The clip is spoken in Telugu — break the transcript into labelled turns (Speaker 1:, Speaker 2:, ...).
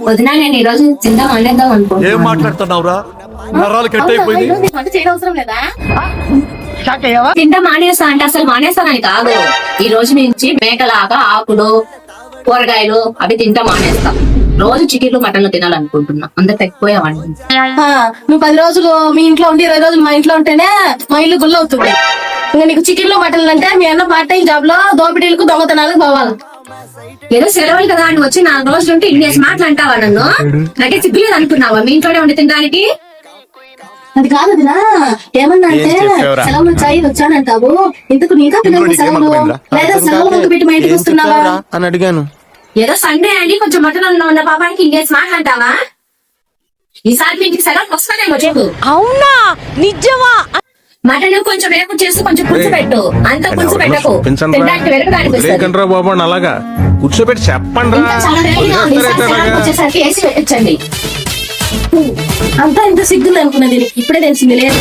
Speaker 1: వదినా నేను ఈ రోజు తిందాం అనేద్దాం అనుకుంటున్నాను.
Speaker 2: ఏం మాట్లాడుతున్నావురా? నరాలు కట్ అయిపోయింది.
Speaker 1: తింటా మానేస్తా అంటే అసలు మానేస్తానని కాదు, ఈ రోజు నుంచి మేకలాగా ఆకులు కూరగాయలు అవి తింటా మానేస్తా. రోజు చికెన్లు మటన్లు తినాలనుకుంటున్నా, అంత తగ్గిపోయావండి.
Speaker 3: నువ్వు 10 రోజులు మీ ఇంట్లో ఉండి 20 రోజులు మా ఇంట్లో ఉంటేనే మా ఇల్లు గుల్ల అవుతుంది. ఇంకా నీకు చికెన్లు మటన్లు అంటే మీ అన్న పార్ట్ టైం జాబ్ లో దోపిడీలకు దొంగతనాలకు పోవాలి.
Speaker 1: ఏదో సెలవులు కదా అని వచ్చి 4 రోజులు ఉంటే ఇన్ని మాటలు అంటావా నన్ను? నాకే సిగ్గులేదు అనుకున్నావా మీ ఇంట్లోనే ఉండి తినడానికి?
Speaker 3: అది కాదు వదినా, ఏమన్నా అంటే సెలవులు వచ్చాయి వచ్చానంటావు, ఇంతకు నీకా పిల్లలకు సెలవులు లేదా సెలవు ముందు పెట్టి మా ఇంటికి వస్తున్నావా
Speaker 4: అని అడిగాను.
Speaker 1: ఏదో సండే అండి కొంచెం మటన్ ఉన్న పాపానికి ఇంకేసి మాట్లాడతావా? ఈసారి మీ ఇంటికి సెలవులు వస్తానేమో చెప్పు.
Speaker 5: అవునా నిజమా?
Speaker 1: మటన్ కొంచెం వేపు చేసి కొంచెం పులుసు పెట్టు, అంత పులుసు పెట్టకు, తినడానికి వెలుగుడానికి
Speaker 4: బాబు అని అలాగా కూర్చోబెట్టి చెప్పండి
Speaker 1: చాలా వేడిగా ఉంది. సెలవులకు వచ్చేసరికి వేసి పెట్టించండి.
Speaker 3: అంతా ఇంత సిగ్గులు అనుకున్నది, ఇప్పుడే తెలిసింది లేదు.